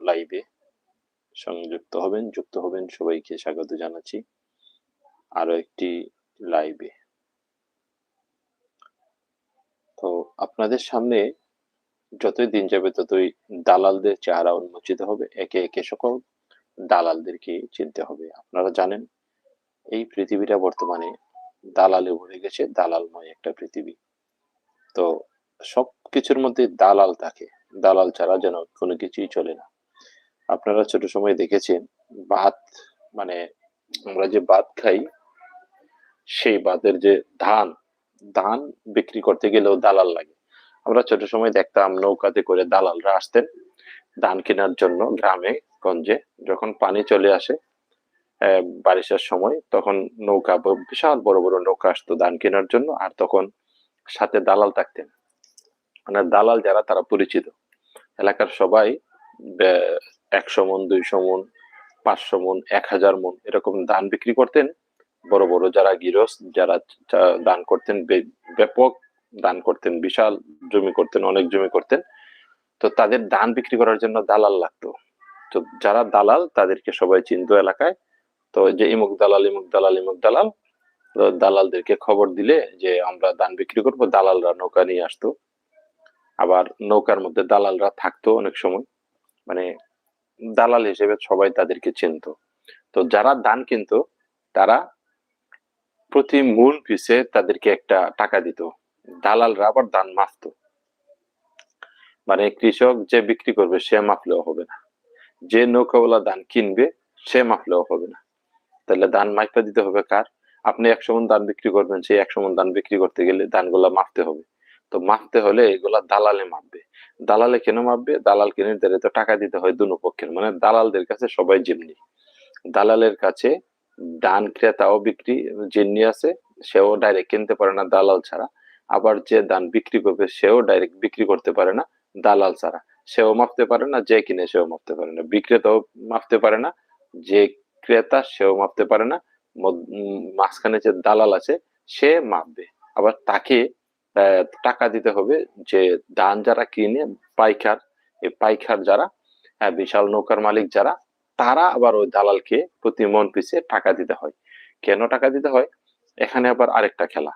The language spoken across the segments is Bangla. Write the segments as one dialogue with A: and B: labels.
A: লাইভে সংযুক্ত হবেন, যুক্ত হবেন। সবাইকে স্বাগত জানাচ্ছি আরো একটি লাইভে। তো আপনাদের সামনে যতই দিন যাবে ততই দালালদের চেহারা উন্মোচিত হবে, একে একে সকল দালালদেরকে চিনতে হবে। আপনারা জানেন এই পৃথিবীটা বর্তমানে দালালে ভরে গেছে, দালালময় একটা পৃথিবী। তো সবকিছুর মধ্যে দালাল থাকে, দালাল ছাড়া যেন কোনো কিছুই চলে না। আপনারা ছোট সময় দেখেছেন ভাত, মানে আমরা যে ভাত খাই সেই ভাতের যে ধান, ধান বিক্রি করতে গেলেও দালাল লাগে। আমরা ছোট সময় দেখতাম নৌকাতে করে দালালরা আসতেন ধান কেনার জন্য গ্রামে গঞ্জে। যখন পানি চলে আসে বারিশের সময়, তখন নৌকা, বিশাল বড় বড় নৌকা আসতো ধান কেনার জন্য, আর তখন সাথে দালাল থাকতেন। মানে দালাল যারা তারা পরিচিত, এলাকার সবাই 100 মন, 200 মন, 500 মন, 1000 মন এরকম ধান বিক্রি করতেন। বড় বড় যারা গৃহস্থ, যারা দান করতেন, ব্যাপক দান করতেন, বিশাল জমি করতেন, অনেক জমি করতেন। তো তাদের ধান বিক্রি করার জন্য দালাল লাগতো। তো যারা দালাল তাদেরকে সবাই চিনতো এলাকায়। তো যে ইমুক দালাল, ইমুক দালাল, ইমুক দালাল, তো দালালদেরকে খবর দিলে যে আমরা ধান বিক্রি করবো, দালালরা নৌকা নিয়ে আসতো। আবার নৌকার মধ্যে দালালরা থাকতো অনেক সময়, মানে দালাল হিসেবে সবাই তাদেরকে চিনতো। তো যারা ধান কিনতো তারা প্রতি মূল পিছে তাদেরকে একটা টাকা দিত। দালালরা আবার ধান মাপতো, মানে কৃষক যে বিক্রি করবে সে মাপলেও হবে না, যে নৌকাওয়ালা ধান কিনবে সে মাপলেও হবে না। তাহলে ধান মাইপা দিতে হবে কার? আপনি 100 মন ধান বিক্রি করবেন, সেই 100 মন ধান বিক্রি করতে গেলে ধানগুলা মাপতে হবে। তো মাপতে হলে এগুলা দালালে মাপবে। দালালে কেন মাপবে? দালাল কিনে দিলে তো টাকা দিতে হয় দুনো পক্ষের, মানে দালালদের কাছে সবাই জিম্মি। দালালের কাছে ধান ক্রেতাও বিক্রি জিম্মি আছে, সেও ডাইরেক্ট কিনতে পারে না দালাল ছাড়া। আবার যে ধান বিক্রি করবে সেও ডাইরেক্ট বিক্রি করতে পারে না দালাল ছাড়া। সেও মাপতে পারে না, যে কিনে সেও মাপতে পারে না, বিক্রেতাও মাপতে পারে না, যে ক্রেতা সেও মাপতে পারে না। মাঝখানে যে দালাল আছে সে মাপবে। আবার তাকে টাকা দিতে হবে, যে ধান যারা কিনে পাইকার, এই পাইকার যারা, বিশাল নৌকার মালিক যারা, তারা আবার ওই দালালকে প্রতি মন পিছে টাকা দিতে হয়। কেন টাকা দিতে হয়? এখানে আবার আরেকটা খেলা।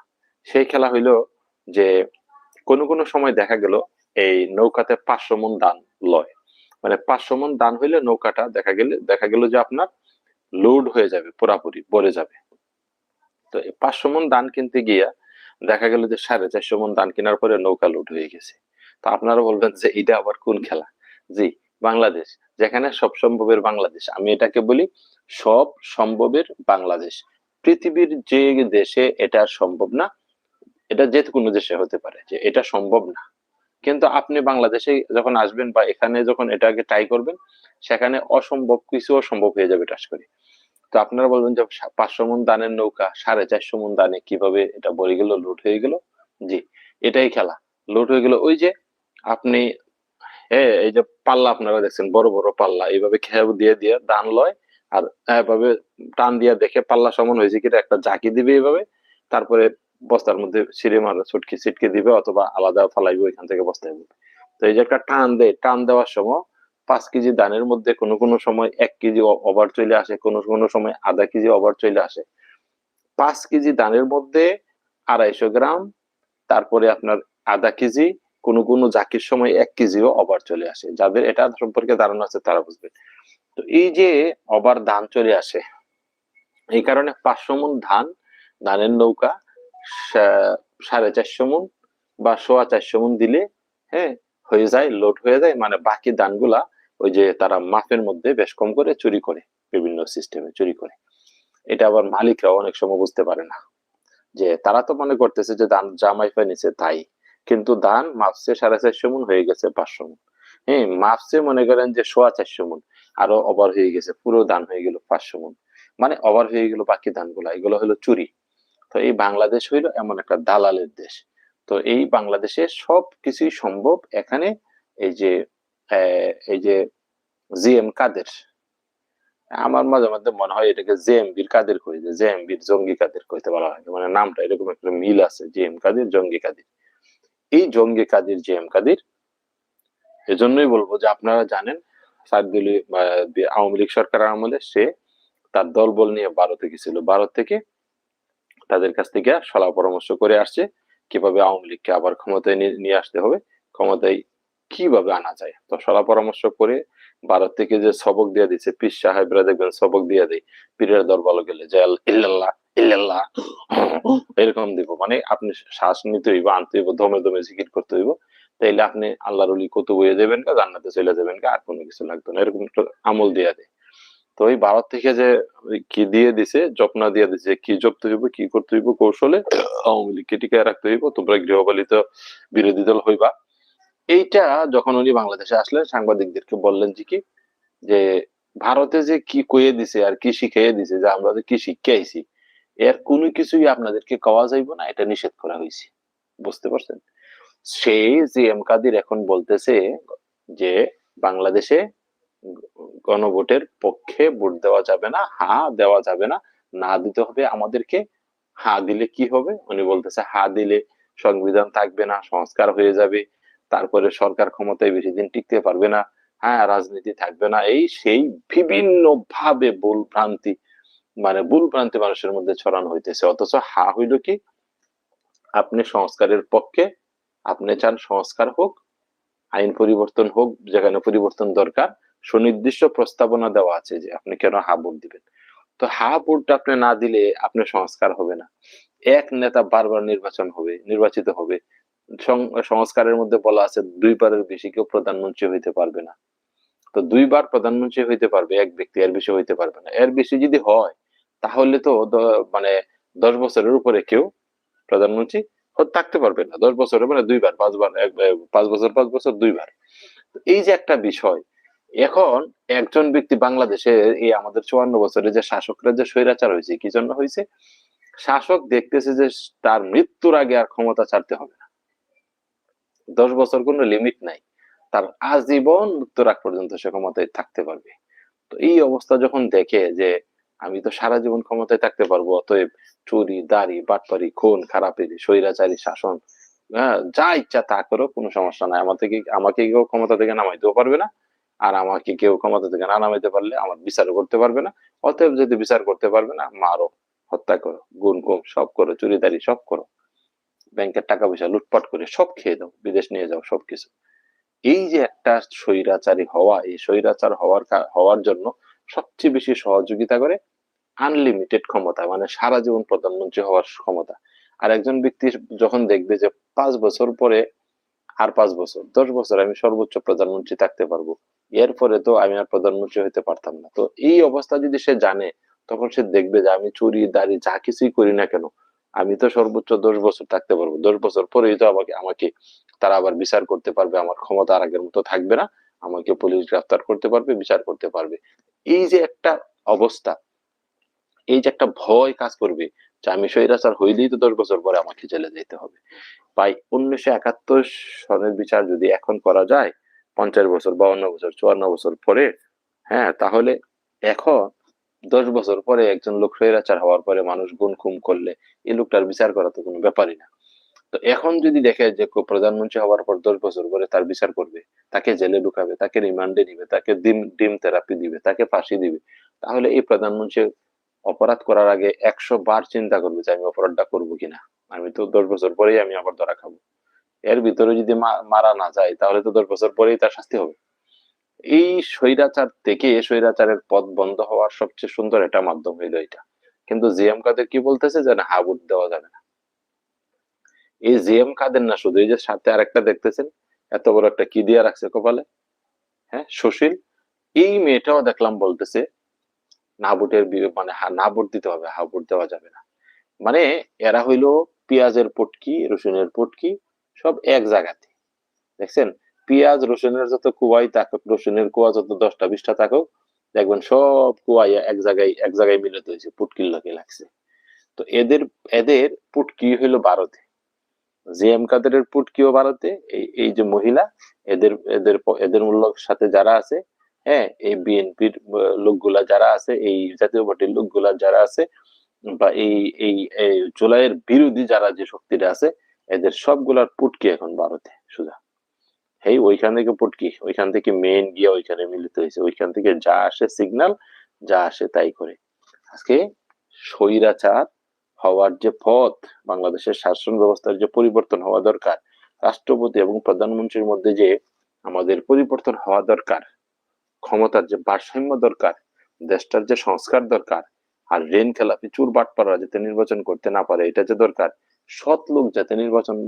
A: সেই খেলা হইলো যে কোনো কোনো সময় দেখা গেল এই নৌকাতে 500 মন ধান লয়, মানে 500 মন ধান হইলে নৌকাটা দেখা গেল যে আপনার লোড হয়ে যাবে, পুরাপুরি ভরে যাবে। তো এই 500 মন ধান কিনতে গিয়া দেখা গেল যে 450 মন ধান কেনার পরে নৌকা লোড হয়ে গেছে। তো আপনারা বলবেন যে এটা আবার কোন খেলা? জি, বাংলাদেশ, যেখানে সব সম্ভবের বাংলাদেশ। আমি এটাকে বলি সব সম্ভবের বাংলাদেশ। পৃথিবীর যে দেশে এটা সম্ভব না, এটা যে কোনো দেশে হতে পারে যে এটা সম্ভব না, কিন্তু আপনি বাংলাদেশে যখন আসবেন বা এখানে যখন এটাকে ট্রাই করবেন, সেখানে অসম্ভব কিছু সম্ভব হয়ে যাবে টাস করে। তো আপনারা বলবেন যে 500 মন ধানের নৌকা 450 মন ধানে কিভাবে এটা ভরে গেল, লুট হয়ে গেল? জি, এটাই খেলা। লুট হয়ে গেল ওই যে আপনি, এই যে পাল্লা আপনারা দেখছেন, বড় বড় পাল্লা, এইভাবে খেয়াল দিয়ে দিয়ে ধান লয়, আর এভাবে টান দিয়ে দেখে পাল্লা সমান হয়েছে কিনা একটা জাকি দিবে এইভাবে, তারপরে বস্তার মধ্যে ছিঁড়ে মারা ছুটকি ছিটকে দিবে অথবা আলাদা ফালাইবে, ওইখান থেকে বস্তায় দিবে। তো এই যে একটা টান দেয়, টান দেওয়ার সময় 5 কেজি ধানের মধ্যে কোনো কোনো সময় 1 কেজি ওভার চলে আসে, কোনো কোনো সময় আধা কেজি ওভার চলে আসে। 5 কেজি ধানের মধ্যে 250 গ্রাম, তারপরে আপনার আধা কেজি, কোনো কোনো জাকির সময় 1 কেজিও ওভার চলে আসে। যাদের এটা সম্পর্কে ধারণা আছে তারা বুঝবে। তো এই যে ওভার ধান চলে আসে, এই কারণে 500 মন ধান, ধানের নৌকা 450 মন বা 450 মন দিলে, হ্যাঁ, হয়ে যায়, লোড হয়ে যায়। মানে বাকি ধানগুলা ওই যে তারা মাপের মধ্যে বেশ কম করে চুরি করে, বিভিন্ন সিস্টেমে চুরি করে। এটা আবার মালিকরা অনেক সময় বুঝতে পারে না, যে তারা তো মনে করতেছে যে ধান জামাই নিছে তাই, কিন্তু ধান মাপছে 450 মন, হয়ে গেছে 500 মন। হ্যাঁ, মাপছে মনে করেন যে 450 মন, আরো ওভার হয়ে গেছে, পুরো ধান হয়ে গেল 500 মন, মানে ওভার হয়ে গেল বাকি ধানগুলা, এগুলো হলো চুরি। তো এই বাংলাদেশ হইলো এমন একটা দালালের দেশ। তো এই বাংলাদেশে সব কিছুই সম্ভব এখানে। এই যে এই যে জিএম কাদের, আমার মাঝে মধ্যে মনে হয় এটাকে জেএমবির কাদের কই, যে জেএমবির জঙ্গি কাদের কইতে বলা হয়, মানে নামটা এরকম একটা মিল আছে, জেএম কাদের, জঙ্গি কাদের। এই জঙ্গি কাদের, জেএম কাদের, এজন্যই বলবো যে আপনারা জানেন সার্দুলি আওয়ামী লীগ সরকারের আমলে সে তার দলবল নিয়ে ভারতে গেছিল। ভারত থেকে তাদের কাছ থেকে সলা পরামর্শ করে আসছে কিভাবে আওয়ামী লীগকে আবার ক্ষমতায় নিয়ে আসতে হবে, ক্ষমতায় কিভাবে আনা যায়। তো সলা পরামর্শ করে ভারত থেকে যে সবক দিয়ে দিচ্ছে, পীর সাহেবরা দেখবেন সবক দিয়ে দেয় পীরের দরবার গেলে, যে ইল্লাল্লাহ ইল্লাল্লাহ এরকম দিব, মানে আপনি শ্বাস নিতে হইব, আনতে হইব, দমে দমে জিকির করতে হইব, তাইলে আপনি আল্লাহর ওলি কত বইয়ে দেবেন কা, জান্নাতে চলে যাবেন কা, আর কোনো কিছু লাগবে না, এরকম একটা আমল দিয়ে দেয়। তো ওই ভারত থেকে যে কি দিয়ে দিছে, জপনা দিয়ে দিছে, কি জপতে হইব, কি করতে হইব কৌশলে আওয়ামী লীগকে টিকায় রাখতে হইব, তোমরা গৃহপালিত বিরোধী দল হইবা। এইটা যখন উনি বাংলাদেশে আসলেন, সাংবাদিকদেরকে বললেন যে কি, যে ভারতে যে কি কইয়ে দিছে আর কি শিখাইয়ে দিছে, যে আমরা যে কি শিক্ষা আইছি, এর কোনো কিছুই আপনাদেরকে কওয়া যাইব না, এটা নিষেধ করা হয়েছে। বুঝতে পারছেন? সেই জি এম কাদির এখন বলতেছে যে বাংলাদেশে গণভোটের পক্ষে ভোট দেওয়া যাবে না, হা দেওয়া যাবে না, না দিতে হবে আমাদেরকে। হা দিলে কি হবে? উনি বলতেছে হা দিলে সংবিধান থাকবে না, সংস্কার হয়ে যাবে, তারপরে সরকার ক্ষমতায় বেশি দিন টিকতে পারবে না, হ্যাঁ রাজনীতি থাকবে না, এই সেই বিভিন্ন ভাবে ভুল ভ্রান্তি, মানে ভুল ভ্রান্তি মানুষের মধ্যে ছড়ানো হইতেছে। অথচ হা হইল কি, আপনি সংস্কারের পক্ষে, আপনি চান সংস্কার হোক, আইন পরিবর্তন হোক যেখানে পরিবর্তন দরকার, সুনির্দিষ্ট প্রস্তাবনা দেওয়া আছে যে আপনি কেন হা ভোট দিবেন। তো হা ভোট আপনি না দিলে আপনার সংস্কার হবে না। এক নেতা বারবার নির্বাচিত হবে। সংস্কারের মধ্যে বলা আছে 2 বারের বেশি কেউ প্রধানমন্ত্রী হইতে পারবে না। তো 2 বার প্রধানমন্ত্রী হইতে পারবে এক ব্যক্তি, এর বেশি হইতে পারবে না। এর বেশি যদি হয় তাহলে তো মানে 10 বছরের উপরে কেউ প্রধানমন্ত্রী থাকতে পারবে না। 10 বছরে মানে 2 বার, 5 বার, 5 বছর 5 বছর 2 বার। এই যে একটা বিষয়, এখন একজন ব্যক্তি বাংলাদেশে এই আমাদের 54 বছরে যে শাসকরা যে স্বৈরাচার হয়েছে, কি জন্য হয়েছে? শাসক দেখতেছে যে তার মৃত্যুর আগে আর ক্ষমতা ছাড়তে হবে না, 10 বছর কোনো লিমিট নাই, তার আজীবন মৃত্যুর আগ পর্যন্ত সে ক্ষমতায় থাকতে পারবে। তো এই অবস্থা যখন দেখে যে আমি তো সারা জীবন ক্ষমতায় থাকতে পারবো, অতএব চুরি দাড়ি বাটপারি খুন খারাপেরি স্বৈরাচারী শাসন, হ্যাঁ যা ইচ্ছা তা করো, কোনো সমস্যা নাই, আমাকে কেউ ক্ষমতা থেকে নামাইতেও পারবে না, আর আমাকে কেউ ক্ষমতা থেকে না নামাইতে পারলে আমার বিচারও করতে পারবে না। অতএব যদি বিচার করতে পারবে না, মারো, হত্যা করো, গুম খুন সব করো, চুরি দাড়ি সব করো, ব্যাংকের টাকা পয়সা লুটপাট করে সব খেয়ে দাও, বিদেশ নিয়ে যাও সবকিছু। এই যে একটা স্বৈরাচারী হওয়া, এই স্বৈরাচার হওয়ার জন্য সবচেয়ে বেশি সহযোগিতা করে আনলিমিটেড ক্ষমতা, মানে সারা জীবন প্রধানমন্ত্রী হওয়ার ক্ষমতা। আর একজন ব্যক্তি যখন দেখবে যে 5 বছর পরে, আর 5 বছর 10 বছর আমি সর্বোচ্চ প্রধানমন্ত্রী থাকতে পারবো, এরপরে তো আমি আর প্রধানমন্ত্রী হইতে পারতাম না, তো এই অবস্থা যদি সে জানে, তখন সে দেখবে যে আমি চুরি দাড়ি যা কিছুই করি না কেন, আমি তো সর্বোচ্চ 10 বছর থাকতে পারবো, 10 বছর পরেই তো আমাকে আমাকে তারা আবার বিচার করতে পারবে, আমার ক্ষমতা আর আগের মতো থাকবে না, আমাকে পুলিশ গ্রেফতার করতে পারবে, বিচার করতে পারবে। এই যে একটা অবস্থা, এই যে একটা ভয় কাজ করবে যে আমি স্বৈরাচার হইলেই তো 10 বছর পরে আমাকে জেলে যেতে হবে। ভাই 1971 সনের বিচার যদি এখন করা যায়, 50 বছর 52 বছর 54 বছর পরে, হ্যাঁ তাহলে এখন 10 বছর পরে একজন লোক স্বৈরাচার হওয়ার পরে মানুষ গুম খুম করলে এই লোকটার বিচার করা তো কোনো ব্যাপারই না। তো এখন যদি দেখে যে প্রধানমন্ত্রী হওয়ার পর 10 বছর পরে তার বিচার করবে, তাকে জেলে ঢুকাবে, তাকে রিমান্ডে নিবে, তাকে ডিম ডিম থেরাপি দিবে, তাকে ফাঁসি দিবে, তাহলে এই প্রধানমন্ত্রী অপরাধ করার আগে 100 বার চিন্তা করবে যে আমি অপরাধটা করবো কিনা। আমি তো 10 বছর পরেই আমি আবার ধরা খাবো। এর ভিতরে যদি মারা না যায় তাহলে তো 10 বছর পরেই তার শাস্তি হবে। এই স্বৈরাচার থেকে স্বৈরাচারের পথ বন্ধ হওয়ার সবচেয়ে সুন্দর একটা মাধ্যম হইলো এটা। কিন্তু জিএম কাদের কি বলতেছে যে না, হাবুট দেওয়া যাবে না। এই জিএম কাদের না, শুধু এই যে সাথে আরেকটা দেখতেছেন, এত বড় একটা কি দিয়ে রাখছে কপালে, হ্যাঁ সুশীল, এই মেয়েটাও দেখলাম বলতেছে না ভোটের মানে না ভোট দিতে হবে, হা ভোট দেওয়া যাবে না। মানে এরা হইলো পেঁয়াজের পটকি রসুনের পটকি, সব এক জায়গাতে। দেখছেন, পেঁয়াজ রসুনের যত কুয়াই থাকুক, রসুনের কুয়া যত 10টা 20টা থাকুক, দেখবেন সব কুয়াই এক জায়গায় মিলিত হয়েছে, পুটকির লগে লাগছে। তো এদের এদের পুটকি হইলো ভারতে, জিএম কাদেরের পুটকিও ভারতে, এই এই যে মহিলা, এদের এদের এদের মূল্যর সাথে যারা আছে, হ্যাঁ এই বিএনপির লোকগুলা যারা আছে, এই জাতীয় পার্টির লোকগুলা যারা আছে, বা এই এই এই জুলাইয়ের বিরোধী যারা যে শক্তিটা আছে, এদের সবগুলার পুটকি এখন ভারতে সুজা। এই ওইখান থেকে পুটকি, ওইখান থেকে মেইন গিয়ে ওইখানে মিলিত হয়েছে, ওইখান থেকে যা আসে সিগন্যাল, যা আসে তাই করে। আজকে স্বৈরাচার হওয়ার যে পথ, বাংলাদেশের শাসন ব্যবস্থার যে পরিবর্তন হওয়া দরকার, রাষ্ট্রপতি এবং প্রধানমন্ত্রীর মধ্যে যে আমাদের পরিবর্তন হওয়া দরকার, ক্ষমতার যে ভারসাম্য দরকার, দেশটার যে সংস্কার দরকার, আর রেন খেলাপি চুর বাটপাড়া যাতে নির্বাচন করতে না পারে এটা যে দরকার, সৎ লোক যাতে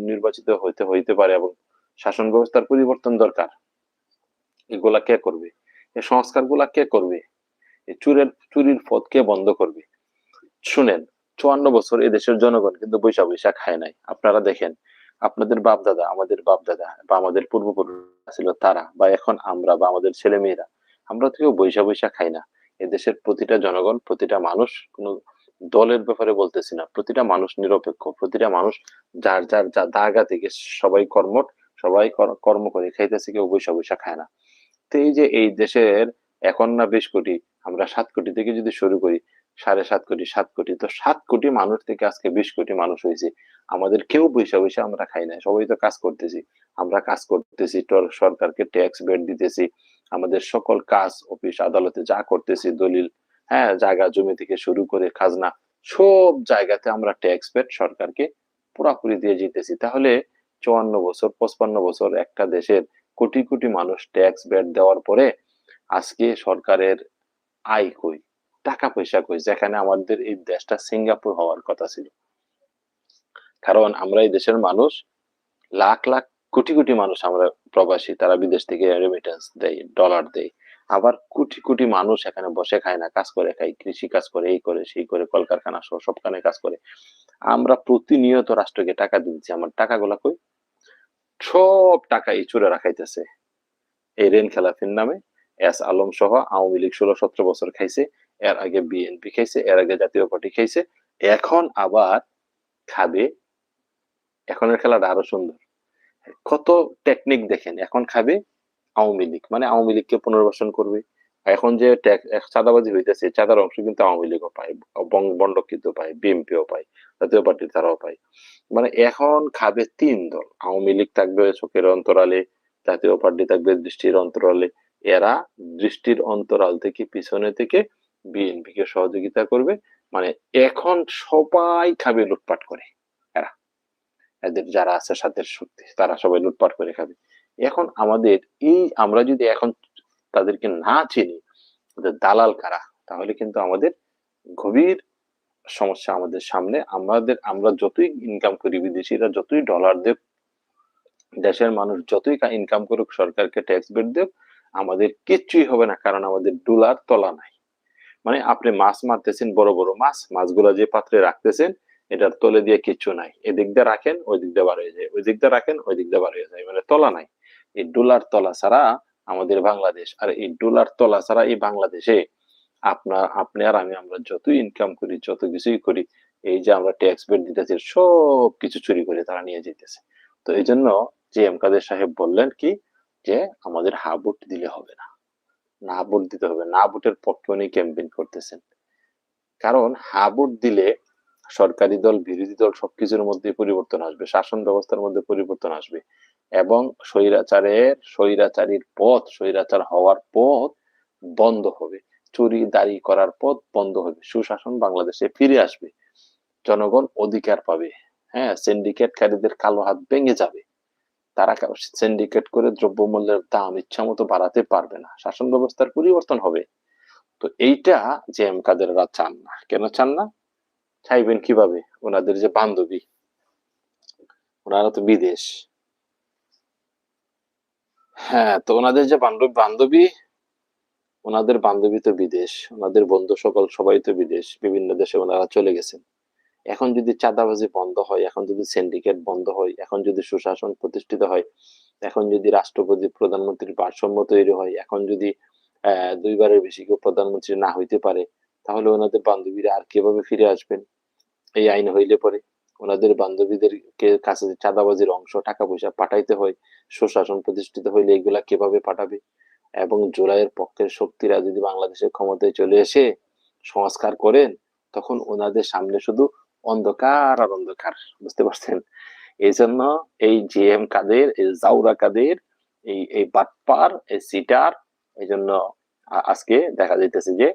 A: নির্বাচিত হইতে পারে এবং শাসন ব্যবস্থার পরিবর্তন দরকার, এগুলা কে করবে? এই সংস্কার গুলা কে করবে? এই চুরির পথ কে বন্ধ করবে? শুনেন, 54 বছর এদেশের জনগণ কিন্তু বৈশা বৈশা খায় নাই। আপনারা দেখেন, আপনাদের বাপ দাদা, আমাদের বাপ দাদা বা আমাদের পূর্বপুরুষ ছিল তারা, বা এখন আমরা বা আমাদের ছেলে মেয়েরা, আমরা তো কেউ বৈশা বৈশা খাই না। এদেশের প্রতিটা জনগণ, প্রতিটা মানুষ, কোন দলের ব্যাপারে বলতেছি না, প্রতিটা মানুষ নিরপেক্ষ, প্রতিটা মানুষ যার যার যা দাগা থেকে সবাই কর্মঠ, সবাই কর্ম করে খাইতেছে, কেউ বৈশা বৈশা খায় না। তো এই যে এই দেশের এখন না 20 কোটি, আমরা 7 কোটি থেকে যদি শুরু করি, 7.5 কোটি, 7 কোটি, তো 7 কোটি মানুষ থেকে আজকে 20 কোটি মানুষ হয়েছে। আমাদের কেউ বৈশা বৈশা আমরা খাই না, সবাই তো কাজ করতেছি। আমরা কাজ করতেছি, সরকারকে ট্যাক্স বেড দিতেছি, আমাদের সকল কাজ অফিস আদালতে যা করতেছি, দলিল, হ্যাঁ, জায়গা জমি থেকে শুরু করে খাজনা, সব জায়গাতে আমরা ট্যাক্স বেড সরকারকে পুরাপুরি দিয়ে জিতেছি। তাহলে 54 বছর, 55 বছর একটা দেশের কোটি কোটি মানুষ ট্যাক্স বেড দেওয়ার পরে আজকে সরকারের আয় কই, টাকা পয়সা কই, যেখানে আমাদের এই দেশটা সিঙ্গাপুর হওয়ার কথা ছিল। কারণ আমরা এই দেশের মানুষ, লাখ লাখ কোটি কোটি মানুষ আমরা প্রবাসী, তারা বিদেশ থেকে রেমিটেন্স দেয়, ডলার দেয়। আবার কোটি কোটি মানুষ এখানে বসে খায় না, কাজ করে খায়, কৃষি কাজ করে, এই করে সেই করে, কলকারখানা সহ সবখানে কাজ করে। আমরা প্রতিনিয়ত রাষ্ট্রকে টাকা দিচ্ছি, আমার টাকাগুলা কই? সব টাকা এই চুরে রাখাইতেছে এই রেন খেলাফির নামে। এস আলম সহ আওয়ামী লীগ 16-17 বছর খাইছে, এর আগে বিএনপি খাইছে, এর আগে জাতীয় পার্টি খাইছে, এখন আবার খাবে। এখনের খেলাটা আরো সুন্দর, কত টেকনিক দেখেন। এখন খাবে আওয়ামী লীগ, মানে আওয়ামী লীগকে পুনর্বাসন করবে। এখন যে চাঁদাবাজি হইতেছে, চাঁদার অংশ কিন্তু আওয়ামী লীগও পায়, বন্ড কিন্তু পায়, বিএনপিও পায়, জাতীয় পার্টি তারাও পায়। মানে এখন খাবে 3 দল, আওয়ামী লীগ থাকবে চোখের অন্তরালে, জাতীয় পার্টি থাকবে দৃষ্টির অন্তরালে। এরা দৃষ্টির অন্তরাল থেকে, পিছনে থেকে বিএনপি কে সহযোগিতা করবে। মানে এখন সবাই খাবে লুটপাট করে, এরা, এদের যারা আছে সাথে শক্তি, তারা সবাই লুটপাট করে খাবে। এখন আমাদের এই, আমরা যদি এখন তাদেরকে না চিনি, ওদের দালাল কারা, তাহলে কিন্তু আমাদের গভীর সমস্যা আমাদের সামনে। আমরা যতই ইনকাম করি, বিদেশিরা যতই ডলার দেব, দেশের মানুষ যতই ইনকাম করুক, সরকারকে ট্যাক্স বেড দেব, আমাদের কিচ্ছুই হবে না, কারণ আমাদের ডলার তলা নাই। মানে আপনি মাছ মারতেছেন, বড় বড় মাছ, মাছগুলা যে পাত্রে রাখতেছেন, এটার তলে দিয়ে কিচ্ছু নাই। এদিক দিয়ে রাখেন, ওই দিক দিয়ে বার হয়ে যায়, ওই দিক দিয়ে রাখেন, ওই দিক দিয়ে বার হয়ে যায়, মানে তলা নাই। এই ডলার তলা ছাড়া আমাদের বাংলাদেশ, আর এই ডলার তলা ছাড়া এই বাংলাদেশে আপনি আর আমি, আমরা যতই ইনকাম করি, যত কিছুই করি, এই যে আমরা ট্যাক্স বেড দিতেছি, সব কিছু চুরি করে তারা নিয়ে যেতেছে। তো এই জন্য যে এম কাদের সাহেব বললেন কি, যে আমাদের হা ভোট দিলে হবে না, না ভোট দিতে হবে, না ভোটের পক্ষে উনি ক্যাম্পেইন করতেছেন। কারণ হা ভোট দিলে সরকারি দল, বিরোধী দল সবকিছুর মধ্যে পরিবর্তন আসবে, শাসন ব্যবস্থার মধ্যে পরিবর্তন আসবে, এবং স্বৈরাচারীর পথ, স্বৈরাচার হওয়ার পথ বন্ধ হবে, চুরি দাড়ি করার পথ বন্ধ হবে, সুশাসন বাংলাদেশে ফিরে আসবে, জনগণ অধিকার পাবে। হ্যাঁ, সিন্ডিকেটকারীদের কালো হাত ভেঙে যাবে, তারা সিন্ডিকেট করে দ্রব্যমূল্যের দাম ইচ্ছা মতো বাড়াতে পারবে না, শাসন ব্যবস্থার পরিবর্তন হবে। তো এইটা যে এম কাদেররা চান না। কেন চান না? চাইবেন কিভাবে? ওনাদের যে বান্ধবী, ওনারা তো বিদেশ। হ্যাঁ, তো ওনাদের যে বান্ধবী, ওনাদের বান্ধবী তো বিদেশ, ওনাদের বন্ধু সকল সবাই তো বিদেশ, বিভিন্ন দেশে ওনারা চলে গেছেন। এখন যদি চাঁদাবাজি বন্ধ হয়, এখন যদি সিন্ডিকেট বন্ধ হয়, এখন যদি সুশাসন প্রতিষ্ঠিত হয়, এখন যদি রাষ্ট্রপতি প্রধানমন্ত্রীর ভারসাম্য তৈরি হয়, এখন যদি 2বারের বেশি কেউ প্রধানমন্ত্রী না হইতে পারে, তাহলে ওনাদের বান্ধবীরা আর কিভাবে ফিরে আসবেন? এই আইন হইলে পরে ওনাদের বান্ধবীদের কাছে যে চাঁদাবাজির অংশ, টাকা পয়সা পাঠাইতে হয়, সুশাসন প্রতিষ্ঠিত হইলে এগুলা কিভাবে পাঠাবে? এবং জুলাইয়ের পক্ষের শক্তিরা যদি বাংলাদেশের ক্ষমতায় চলে এসে সংস্কার করেন, তখন ওনাদের সামনে শুধু অন্ধকার আর অন্ধকার, বুঝতে পারছেন? এই জন্য এই জে এম কাদের, এই জাউরা কাদের, এই বাটপার, এই সিটার, এই জন্য আজকে দেখা যাইতেছে যে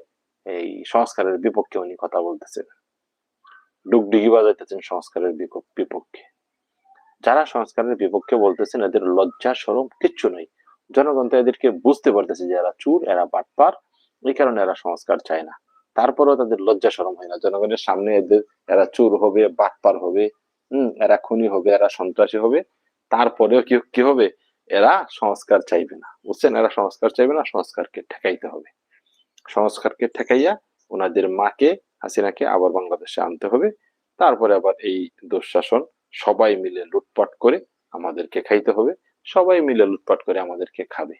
A: এই সংস্কারের বিপক্ষে উনি কথা বলতেছেন, ডুগডুগি বাজাইতেছেন সংস্কারের বিপক্ষে। যারা সংস্কারের বিপক্ষে বলতেছেন এদের লজ্জা শরম কিচ্ছু নাই। জনগণ তো এদেরকে বুঝতে পারতেছে যে এরা চুর, এরা বাটপার, এই কারণে এরা সংস্কার চায় না। তারপরেও তাদের লজ্জা শরম হয় না জনগণের সামনে এদের, এরা চুর হবে, বাটপার হবে, এরা খুনি হবে, এরা সন্ত্রাসী হবে, তারপরেও কি হবে, এরা সংস্কার চাইবে না। বুঝছেন, এরা সংস্কার চাইবে না, সংস্কারকে ঠেকাইতে হবে। সংস্কারকে ঠেকাইয়া ওনাদের মাকে, হাসিনাকে আবার বাংলাদেশে আনতে হবে। তারপরে আবার এই দুঃশাসন সবাই মিলে লুটপাট করে আমাদেরকে খাইতে হবে, সবাই মিলে লুটপাট করে আমাদেরকে খাবে।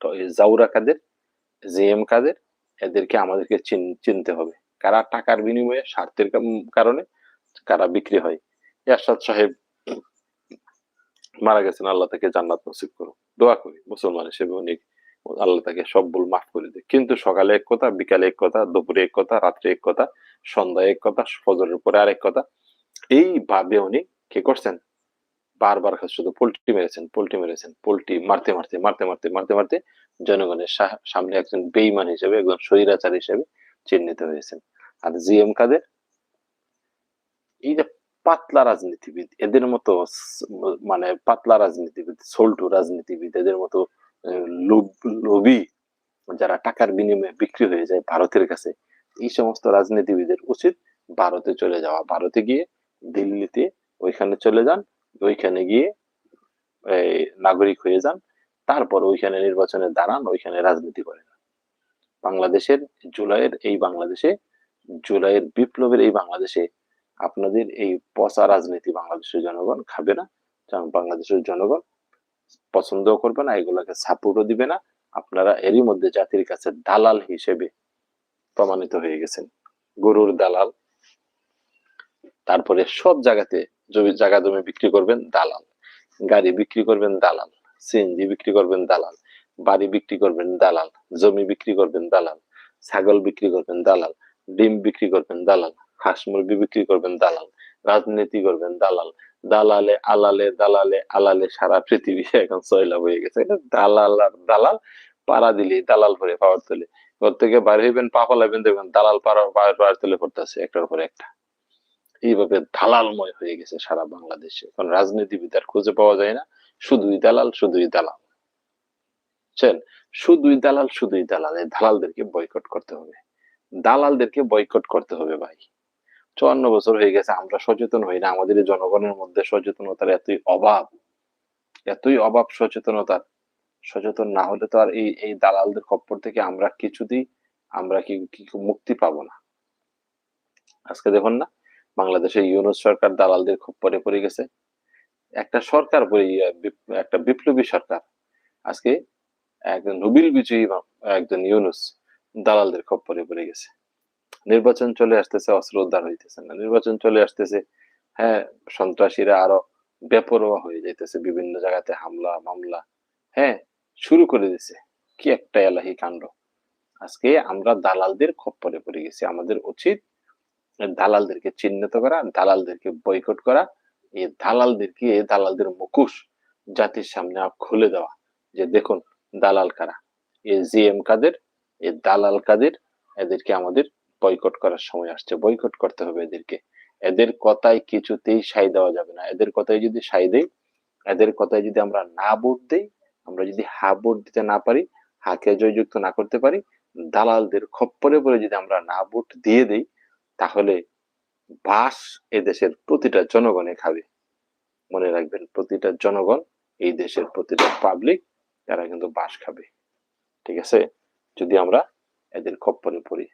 A: তো এই জাউরা কাদের, জিএম কাদের, এদেরকে আমাদেরকে চিনতে হবে। কারা টাকার বিনিময়ে স্বার্থের কারণে কারা বিক্রি হয়। এরশাদ সাহেব মারা গেছেন, আল্লাহ তাকে জান্নাত নসিব করুন, দোয়া করি মুসলমান হিসেবে অনেক, আল্লাহ তাকে সব ভুল মাফ করে দেয়। কিন্তু সকালে এক কথা, বিকালে এক কথা, দুপুরে এক কথা, রাত্রে এক কথা, সন্ধ্যায় এক কথা, ফজরের পরে আরেক কথা, এইভাবে উনি কি করছেন, বারবার শুধু পোল্ট্রি মেরেছেন, পোল্ট্রি মেরেছেন, পোল্ট্রি মারতে মারতে মারতে মারতে মারতে মারতে জনগণের সামনে একজন বেইমান হিসেবে, একজন স্বৈরাচার হিসেবে চিহ্নিত হয়েছেন। আর জিএম কাদের, এই যে পাতলা রাজনীতিবিদ, এদের মতো মানে পাতলা রাজনীতিবিদ, সল্টু রাজনীতিবিদ, এদের মতো লোভী, যারা টাকার বিনিময়ে বিক্রি হয়ে যায় ভারতের কাছে, এই সমস্ত রাজনীতিবিদের উচিত ভারতে চলে যাওয়া। ভারতে গিয়ে দিল্লিতে ওইখানে চলে যান, ওইখানে গিয়ে নাগরিক হয়ে যান, তারপর ওইখানে নির্বাচনে দাঁড়ান, ওইখানে রাজনীতি করেন। বাংলাদেশের বাংলাদেশে, জুলাইয়ের বিপ্লবের এই বাংলাদেশে আপনাদের এই পচা রাজনীতি বাংলাদেশের জনগণ খাবে না, বাংলাদেশের জনগণ পছন্দ করবে না, এগুলোকে সাপোর্টও দিবে না। আপনারা এরই মধ্যে জাতির কাছে দালাল হিসেবে প্রমাণিত হয়ে গেছেন, গরুর দালাল। তারপরে সব জায়গাতে জায়গা জমি বিক্রি করবেন, দালাল। গাড়ি বিক্রি করবেন, দালাল। সিএনজি বিক্রি করবেন, দালাল। বাড়ি বিক্রি করবেন, দালাল। জমি বিক্রি করবেন, দালাল। ছাগল বিক্রি করবেন, দালাল। ডিম বিক্রি করবেন, দালাল। হাঁস মুরগি বিক্রি করবেন, দালাল। রাজনীতি করবেন, দালাল। দালালে আলালে, দালালে আলালে সারা পৃথিবী এখন সয়লাভ হয়ে গেছে। দালাল আর দালাল, পাড়া দিলেই দালাল ভরে পাওয়ার তোলে। ঘর থেকে বাইরে হইবেন, পা ফলাইবেন, দেখবেন দালাল পাওয়ার তোলে পড়তেছে একটার পর একটা। এইভাবে দালালময় হয়ে গেছে সারা বাংলাদেশে। এখন রাজনীতিবিদ আর খুঁজে পাওয়া যায় না, শুধুই দালাল, শুধুই দালাল। বুঝছেন, শুধুই দালাল, শুধুই দালাল। এই দালালদেরকে বয়কট করতে হবে, দালালদেরকে বয়কট করতে হবে ভাই। 54 বছর হয়ে গেছে, আমরা সচেতন হই না। আমাদের জনগণের মধ্যে সচেতনতার এতই অভাব সচেতনতার। সচেতন না হলে তো আর এই দালালদের খপ্পর থেকে আমরা কিছুতেই আমরা কি মুক্তি পাবো না। আজকে দেখুন না, বাংলাদেশে ইউনূস সরকার দালালদের খপ্পরে পড়ে গেছে। একটা সরকার, একটা বিপ্লবী সরকার, আজকে একজন নোবেল বিজয়ী একজন ইউনূস দালালদের খপ্পরে পড়ে গেছে। নির্বাচন চলে আসতেছে, অস্ত্র উদ্ধার হইতেছে না। নির্বাচন চলে আসতেছে, হ্যাঁ, সন্ত্রাসীরা আরো বেপরোয়া হয়ে যাইতেছে, বিভিন্ন জায়গাতে হামলা মামলা, হ্যাঁ, শুরু করে দিছে। কি একটা এলাহি কাণ্ড। আজকে আমরা দালালদের খপ্পরে পড়ে গেছি। আমাদের উচিত দালালদেরকে চিহ্নিত করা, দালালদেরকে বয়কট করা, এই দালালদের মুখোশ জাতির সামনে খুলে দেওয়া, যে দেখুন দালাল কারা, এই জিএম কাদের, এই দালাল কাদের, এদেরকে আমাদের বয়কট করার সময় আসছে। বয়কট করতে হবে এদেরকে। এদের কথায় কিছুতেই সাই দেওয়া যাবে না। এদের কথায় যদি সাই দেই, এদের কথায় যদি আমরা না ভোট দেই, আমরা যদি হা ভোট দিতে না পারি, হাকে জয়যুক্ত না করতে পারি, দালালদের খপ্পরে পড়ে যদি আমরা না ভোট দিয়ে দেই, তাহলে বাস এদেশের প্রতিটা জনগণে খাবে। মনে রাখবেন, প্রতিটা জনগণ, এই দেশের প্রতিটা পাবলিক, তারা কিন্তু বাস খাবে। ঠিক আছে, যদি আমরা এদের খপ্পরে পড়ি।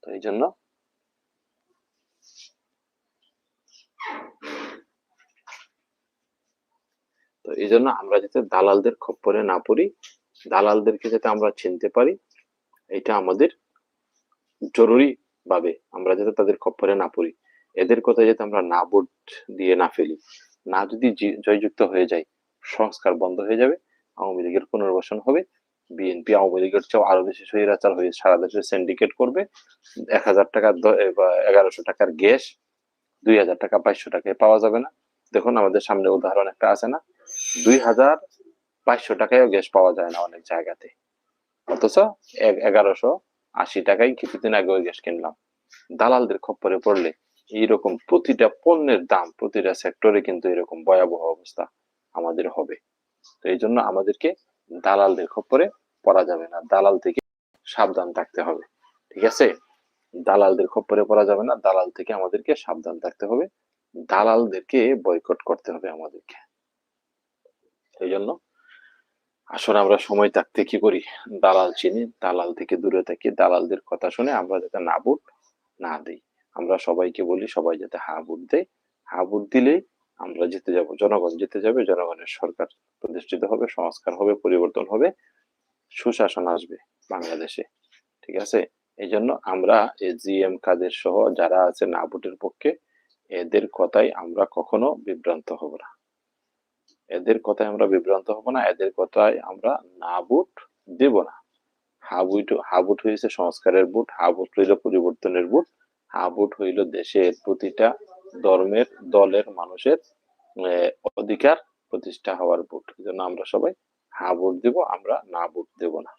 A: তো এই জন্য আমরা যাতে দালালদের খপ্পরে না পড়ি, দালালদেরকে যাতে আমরা চিনতে পারি, এটা আমাদের জরুরি ভাবে, আমরা যাতে তাদের খপ্পরে না পড়ি, এদের কথায় যাতে আমরা না ভোট দিয়ে না ফেলি, না যদি জয়যুক্ত হয়ে যায়, সংস্কার বন্ধ হয়ে যাবে, আওয়ামী লীগের পুনর্বাসন হবে, বিএনপি আওয়ামী লীগের চেয়ে আরো বেশি স্বৈরাচার হয়ে সারা দেশে সিন্ডিকেট করবে। 1000 টাকা বা 1100 টাকার গ্যাস 2000 টাকা 2200 টাকায় পাওয়া যাবে না। দেখুন আমাদের সামনে উদাহরণ একটা আছে না, 2,500 টাকায়ও গ্যাস পাওয়া যায় না অনেক জায়গাতে, অথচ 1,180 টাকায় কিছুদিন আগে ওই গ্যাস কিনলাম। দালালদের খপ্পরে পড়লে এইরকম প্রতিটা পণ্যের দাম, প্রতিটা সেক্টরে কিন্তু এরকম ভয়াবহ অবস্থা আমাদের হবে। তো এই জন্য আমাদেরকে দালালদের খপ্পরে পড়া যাবে না, দালাল থেকে সাবধান থাকতে হবে। ঠিক আছে, দালালদের খপ্পরে পড়া যাবে না, দালাল থেকে আমাদেরকে সাবধান থাকতে হবে, দালালদেরকে বয়কট করতে হবে আমাদেরকে। এই জন্য আসলে আমরা সময় থাকতে কি করি, দালাল চিনি, দালাল থেকে দূরে থাকি, দালালদের কথা শুনে আমরা যাতে না ভোট না দিই। আমরা সবাইকে বলি সবাই যাতে হা ভোট দেয়, হা ভোট দিলেই আমরা জিতে যাব, জনগণ জিতে যাবে, জনগণের সরকার প্রতিষ্ঠিত হবে, সংস্কার হবে, পরিবর্তন হবে, সুশাসন আসবে বাংলাদেশে। ঠিক আছে, এই জন্য আমরা জিএম কাদের সহ যারা আছে না ভোটের পক্ষে, এদের কথায় আমরা কখনো বিভ্রান্ত হব না, এদের কথায় আমরা বিভ্রান্ত হব না, এদের কথায় আমরা না ভোট দেব না। হা ভোট হয়েছে সংস্কারের ভোট, হা ভোট হইল পরিবর্তনের ভোট, হা ভোট হইল দেশের প্রতিটা ধর্মের দলের মানুষের অধিকার প্রতিষ্ঠা হওয়ার ভোট। এই জন্য আমরা সবাই হা ভোট দেব, আমরা না ভোট দেব না।